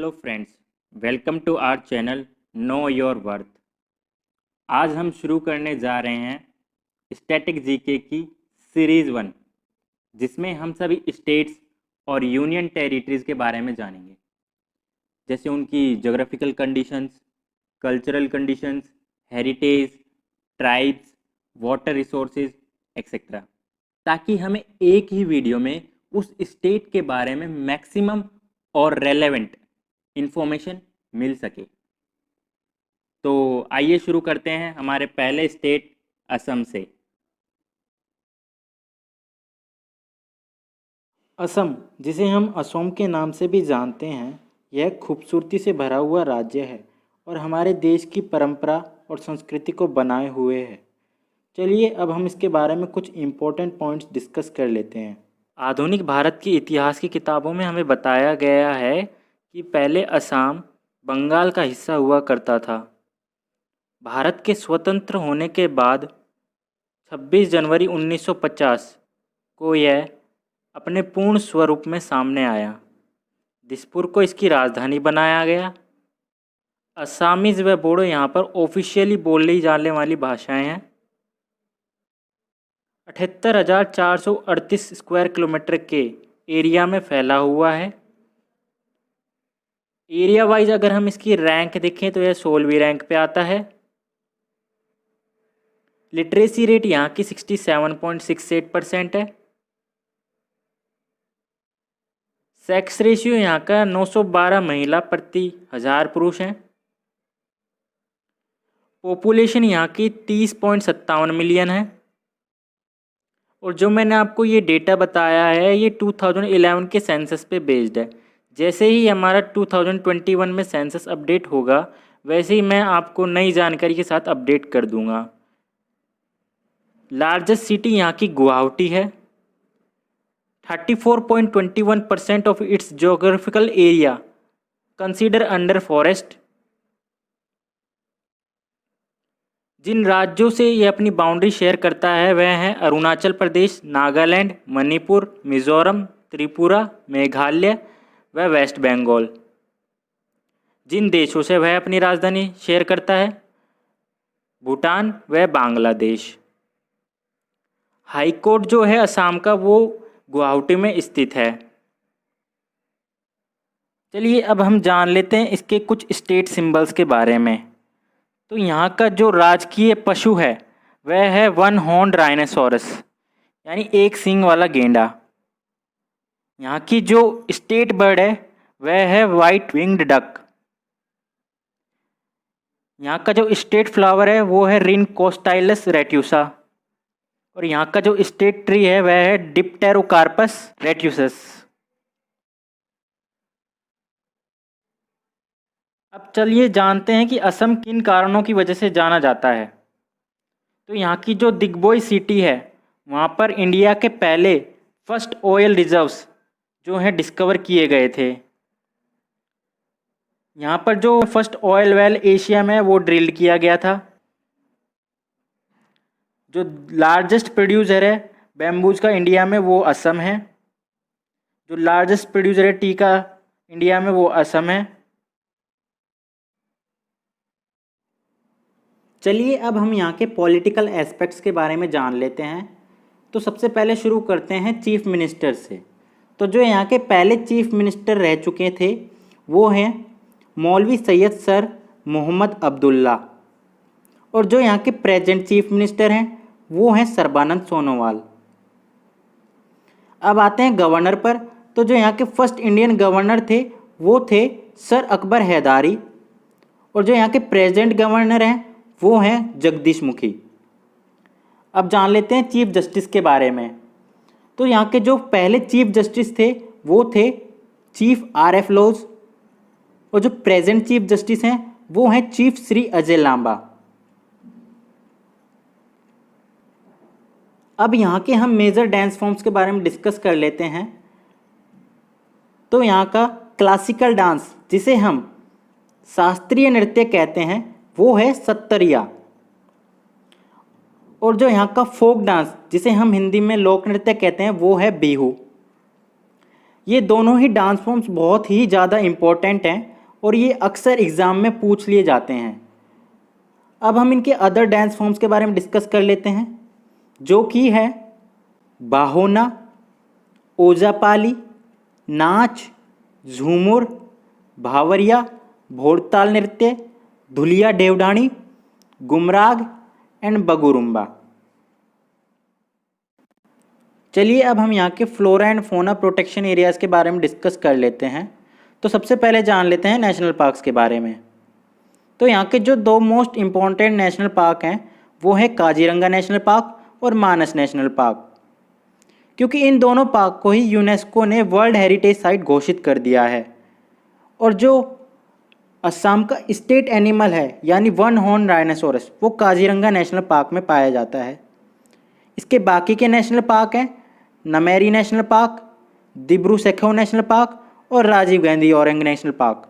Hello friends, welcome to our channel know your worth. आज हम शुरू करने जा रहे हैं स्टैटिक जीके की सीरीज़ 1, जिसमें हम सभी स्टेट्स और यूनियन टेरिटरीज़ के बारे में जानेंगे, जैसे उनकी geographical conditions, cultural conditions, heritage, tribes, water resources etcetera, ताकि हमें एक ही वीडियो में उस स्टेट के बारे में मैक्सिमम और रेलेवेंट इंफॉर्मेशन मिल सके। तो आइए शुरू करते हैं हमारे पहले स्टेट असम से। असम, जिसे हम असम के नाम से भी जानते हैं, यह खूबसूरती से भरा हुआ राज्य है और हमारे देश की परंपरा और संस्कृति को बनाए हुए है। चलिए अब हम इसके बारे में कुछ इम्पोर्टेंट पॉइंट्स डिस्कस कर लेते हैं। आधुनिक भारत के इतिहास की किताबों में हमें बताया गया है कि पहले असम बंगाल का हिस्सा हुआ करता था। भारत के स्वतंत्र होने के बाद 26 जनवरी 1950 को यह अपने पूर्ण स्वरूप में सामने आया। दिसपुर को इसकी राजधानी बनाया गया। असामीज़ व बोडो यहाँ पर ऑफिशियली बोली जाने वाली भाषाएं हैं। 78,438 स्क्वायर किलोमीटर के एरिया में फैला हुआ है। एरिया वाइज अगर हम इसकी रैंक देखें तो यह 16वीं रैंक पे आता है। लिटरेसी रेट यहाँ की 67.68% है। सेक्स रेशियो यहाँ का 912 महिला प्रति 1000 पुरुष हैं। पॉपुलेशन यहाँ की 30.57 मिलियन है। और जो मैंने आपको ये डेटा बताया है ये 2011 के सेंसस पे बेस्ड है। जैसे ही हमारा 2021 में सेंसस अपडेट होगा वैसे ही मैं आपको नई जानकारी के साथ अपडेट कर दूंगा। लार्जेस्ट सिटी यहाँ की गुवाहाटी है। 34.21% of its geographical area consider under forest. जिन राज्यों से ये अपनी बाउंड्री शेयर करता है वह हैं अरुणाचल प्रदेश, नागालैंड, मणिपुर, मिजोरम, त्रिपुरा, मेघालय व वेस्ट बंगाल। जिन देशों से वह अपनी राजधानी शेयर करता है भूटान व बांग्लादेश। हाई कोर्ट जो है असम का वो गुवाहाटी में स्थित है। चलिए अब हम जान लेते हैं इसके कुछ स्टेट सिंबल्स के बारे में। तो यहाँ का जो राजकीय पशु है वह है वन हॉर्न्ड राइनोसोरस, यानी एक सींग वाला गेंडा। यहाँ की जो स्टेट बर्ड है वह है वाइट विंग्ड डक। यहाँ का जो स्टेट फ्लावर है वो है रिनकोस्टाइलस रेट्यूसा। और यहाँ का जो स्टेट ट्री है वह है डिप्टेरोकार्पस रेट्यूसस। अब चलिए जानते हैं कि असम किन कारणों की वजह से जाना जाता है। तो यहाँ की जो दिग्बोई सिटी है वहाँ पर इंडिया के पहले फर्स्ट ऑयल रिजर्व्स जो हैं डिस्कवर किए गए थे। यहाँ पर जो फर्स्ट ऑयल वेल एशिया में वो ड्रिल्ड किया गया था। जो लार्जेस्ट प्रोड्यूसर है बैम्बूज का इंडिया में वो असम है। जो लार्जेस्ट प्रोड्यूसर है टी का इंडिया में वो असम है। चलिए अब हम यहाँ के पॉलिटिकल एस्पेक्ट्स के बारे में जान लेते हैं। तो सबसे पहले शुरू करते हैं चीफ मिनिस्टर से। तो जो यहाँ के पहले चीफ मिनिस्टर रह चुके थे वो हैं मौलवी सैयद सर मोहम्मद अब्दुल्ला। और जो यहाँ के प्रेजेंट चीफ मिनिस्टर हैं वो हैं सर्बानंद सोनोवाल। अब आते हैं गवर्नर पर। तो जो यहाँ के फर्स्ट इंडियन गवर्नर थे वो थे सर अकबर हैदारी। और जो यहाँ के प्रेजेंट गवर्नर हैं वो हैं जगदीश मुखी। अब जान लेते हैं चीफ जस्टिस के बारे में। तो यहाँ के जो पहले चीफ जस्टिस थे वो थे चीफ RF लॉज। और जो प्रेजेंट चीफ जस्टिस हैं वो हैं चीफ श्री अजय लांबा। अब यहाँ के हम मेजर डांस फॉर्म्स के बारे में डिस्कस कर लेते हैं। तो यहाँ का क्लासिकल डांस जिसे हम शास्त्रीय नृत्य कहते हैं वो है सत्तरिया। और जो यहाँ का फोक डांस जिसे हम हिंदी में लोक नृत्य कहते हैं वो है बिहू। ये दोनों ही डांस फॉर्म्स बहुत ही ज़्यादा इम्पोर्टेंट हैं और ये अक्सर एग्ज़ाम में पूछ लिए जाते हैं। अब हम इनके अदर डांस फॉर्म्स के बारे में डिस्कस कर लेते हैं, जो कि है बाहोना, ओजापाली, नाच, झूमुर, भावरिया, भोरताल नृत्य, धुलिया देवडानी, गुमराग एंड बगुरुम्बा। चलिए अब हम यहाँ के flora and fauna protection areas के बारे में डिस्कस कर लेते हैं। तो सबसे पहले जान लेते हैं नेशनल पार्क्स के बारे में। तो यहाँ के जो दो मोस्ट इम्पॉर्टेंट नेशनल पार्क हैं वो है काजीरंगा नेशनल पार्क और मानस नेशनल पार्क, क्योंकि इन दोनों पार्क को ही यूनेस्को ने वर्ल्ड हेरिटेज साइट घोषित कर दिया है। और जो असम का स्टेट एनिमल है यानी वन हॉर्न राइनोसोरस वो काजीरंगा नेशनल पार्क में पाया जाता है। इसके बाकी के नेशनल पार्क हैं Nameri national park, Dibru Saikhowa national park और राजीव गांधी ओरांग नेशनल पार्क।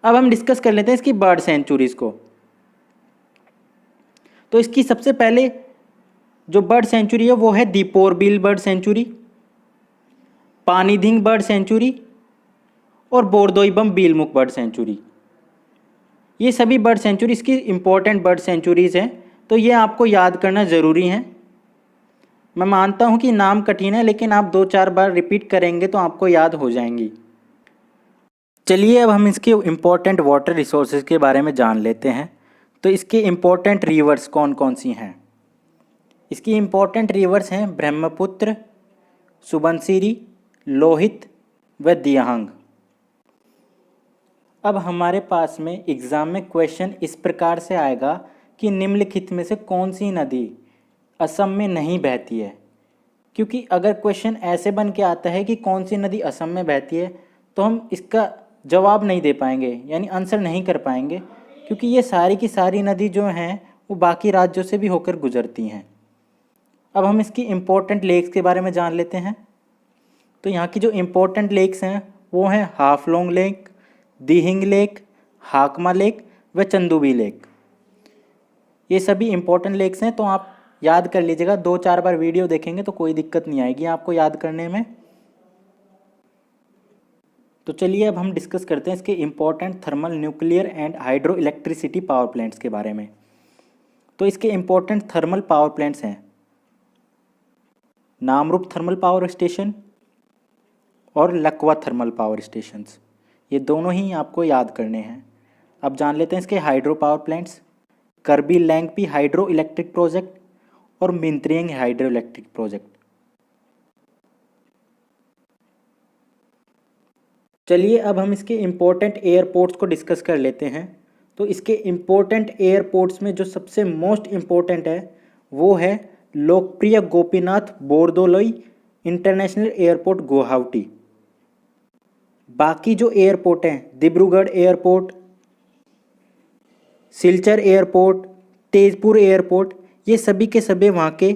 अब हम डिस्कस कर लेते हैं इसकी बर्ड सेंचुरीज को। तो इसकी सबसे पहले जो बर्ड सेंचुरी है वो है दीपोरबिल बर्ड सेंचुरी, पानीधिंग बर्ड सेंचुरी और बोरदोईबम बीलमुख बर्ड सेंचुरी। ये सभी बर्ड सेंचुरी इसकी इम्पोर्टेंट बर्ड सेंचुरीज हैं, तो ये आपको याद करना ज़रूरी है। मैं मानता हूँ कि नाम कठिन है, लेकिन आप 2-4 बार रिपीट करेंगे तो आपको याद हो जाएंगी। चलिए अब हम इसके इम्पोर्टेंट वाटर रिसोर्सेज के बारे में जान लेते हैं। तो इसके इम्पोर्टेंट रिवर्स कौन कौन सी हैं। इसकी इम्पोर्टेंट रिवर्स हैं ब्रह्मपुत्र, सुबनसिरी, लोहित व दियांग। अब हमारे पास में एग्ज़ाम में क्वेश्चन इस प्रकार से आएगा कि निम्नलिखित में से कौन सी नदी असम में नहीं बहती है। क्योंकि अगर क्वेश्चन ऐसे बन के आता है कि कौन सी नदी असम में बहती है तो हम इसका जवाब नहीं दे पाएंगे, यानी आंसर नहीं कर पाएंगे, क्योंकि ये सारी की सारी नदी जो हैं वो बाकी राज्यों से भी होकर गुजरती हैं। अब हम इसकी इम्पोर्टेंट लेक्स के बारे में जान लेते हैं। तो यहाँ की जो इम्पोर्टेंट लेक्स हैं वो हैं हाफलोंग लेक, दिहिंग लेक, हाकमा लेक व चंदूबी लेक। ये सभी इम्पोर्टेंट लेक्स हैं, तो आप याद कर लीजिएगा। 2-4 बार वीडियो देखेंगे तो कोई दिक्कत नहीं आएगी आपको याद करने में। तो चलिए अब हम डिस्कस करते हैं इसके important thermal, nuclear and hydro electricity power plants के बारे में। तो इसके इम्पोर्टेंट थर्मल पावर प्लांट्स हैं नामरूप थर्मल पावर स्टेशन और लकवा थर्मल पावर स्टेशंस। ये दोनों ही आपको याद करने हैं। अब जान लेते हैं इसके हाइड्रो पावर प्लांट्स। करबी लैंगपी हाइड्रो इलेक्ट्रिक प्रोजेक्ट और मिंत्रियंग हाइड्रो इलेक्ट्रिक प्रोजेक्ट। चलिए अब हम इसके इम्पोर्टेंट एयरपोर्ट्स को डिस्कस कर लेते हैं। तो इसके इम्पोर्टेंट एयरपोर्ट्स में जो सबसे मोस्ट इम्पोर्टेंट है वो है लोकप्रिय गोपीनाथ बोरदोलोई इंटरनेशनल एयरपोर्ट गुवाहाटी। बाकी जो एयरपोर्ट हैं Dibrugarh airport, Silchar airport, Tezpur airport, ये सभी के सभी वहाँ के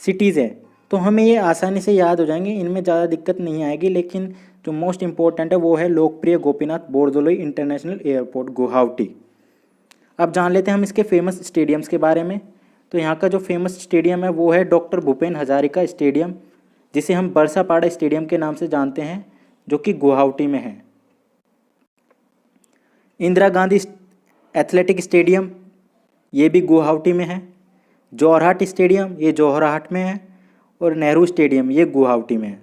सिटीज़ हैं, तो हमें ये आसानी से याद हो जाएंगे, इनमें ज़्यादा दिक्कत नहीं आएगी। लेकिन जो मोस्ट इम्पोर्टेंट है वो है लोकप्रिय गोपीनाथ बोरदोलोई इंटरनेशनल एयरपोर्ट गुवाहाटी। अब जान लेते हैं हम इसके फेमस स्टेडियम्स के बारे में। तो यहाँ का जो फेमस स्टेडियम है वो है डॉक्टर भूपेन हजारिका स्टेडियम, जिसे हम बरसापाड़ा स्टेडियम के नाम से जानते हैं, जो कि गुवाहाटी में है। इंदिरा गांधी एथलेटिक स्टेडियम ये भी गुवाहाटी में है। जोरहाट स्टेडियम ये जोरहाट में है और नेहरू स्टेडियम ये गुवाहाटी में है।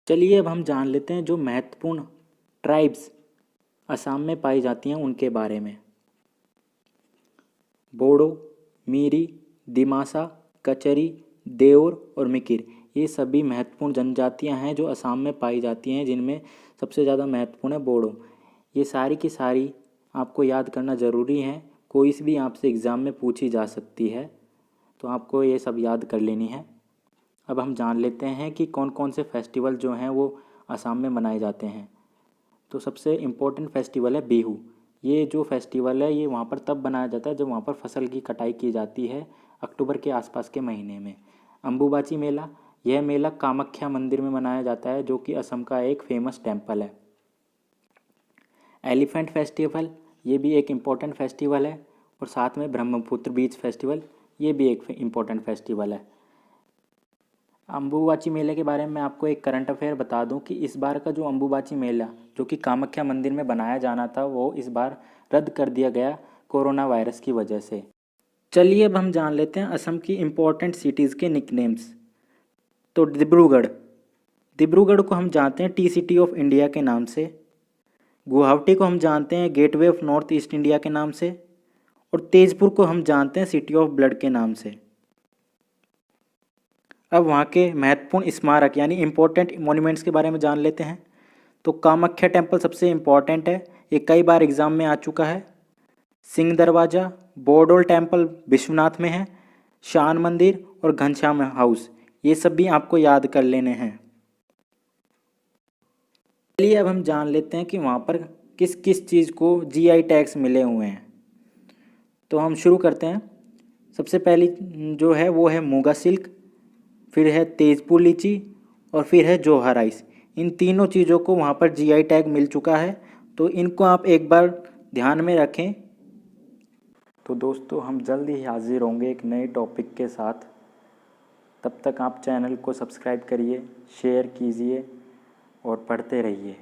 चलिए अब हम जान लेते हैं जो महत्वपूर्ण ट्राइब्स असम में पाई जाती हैं उनके बारे में। बोडो, मीरी, दिमासा, कचरी, देओर और मिकिर, ये सभी महत्वपूर्ण जनजातियां हैं जो असम में पाई जाती हैं, जिनमें सबसे ज़्यादा महत्वपूर्ण है बोडो। ये सारी की सारी आपको याद करना ज़रूरी है, कोई भी आपसे एग्ज़ाम में पूछी जा सकती है, तो आपको ये सब याद कर लेनी है। अब हम जान लेते हैं कि कौन कौन से फेस्टिवल जो हैं वो असम में मनाए जाते हैं। तो सबसे इम्पोर्टेंट फेस्टिवल है बिहू। ये जो फेस्टिवल है ये वहाँ पर तब बनाया जाता है जब वहाँ पर फसल की कटाई की जाती है, अक्टूबर के आसपास के महीने में। अम्बुबाची मेला, यह मेला कामाख्या मंदिर में मनाया जाता है, जो कि असम का एक फेमस टेम्पल है। एलिफेंट फेस्टिवल, ये भी एक इम्पोर्टेंट फेस्टिवल है। और साथ में ब्रह्मपुत्र बीच फेस्टिवल, ये भी एक इम्पोर्टेंट फेस्टिवल है। अम्बुबाची मेले के बारे में मैं आपको एक करंट अफेयर बता दूं कि इस बार का जो अम्बुबाची मेला जो कि कामाख्या मंदिर में बनाया जाना था वो इस बार रद्द कर दिया गया कोरोना वायरस की वजह से। चलिए अब हम जान लेते हैं असम की इम्पोर्टेंट सिटीज़ के निकनेम्स। तो डिब्रूगढ़ को हम जानते हैं टी सिटी ऑफ इंडिया के नाम से। गुवाहाटी को हम जानते हैं gateway of north east India के नाम से। और तेजपुर को हम जानते हैं सिटी ऑफ ब्लड के नाम से। अब वहाँ के महत्वपूर्ण स्मारक यानी इम्पोर्टेंट मॉन्यूमेंट्स के बारे में जान लेते हैं। तो कामाख्या टेम्पल सबसे इम्पॉर्टेंट है, ये कई बार एग्जाम में आ चुका है। सिंह दरवाज़ा, बोरडोल टेम्पल विश्वनाथ में है, शान मंदिर और घनश्याम हाउस, ये सब भी आपको याद कर लेने हैं। चलिए अब हम जान लेते हैं कि वहाँ पर किस किस चीज़ को जीआई टैग्स मिले हुए हैं। तो हम शुरू करते हैं। सबसे पहली जो है वो है मूंगा सिल्क, फिर है तेजपुर लीची और फिर है जोहा राइस। इन तीनों चीज़ों को वहाँ पर जीआई टैग मिल चुका है, तो इनको आप एक बार ध्यान में रखें। तो दोस्तों हम जल्द ही हाजिर होंगे एक नए टॉपिक के साथ। तब तक आप चैनल को सब्सक्राइब करिए, शेयर कीजिए और पढ़ते रहिए।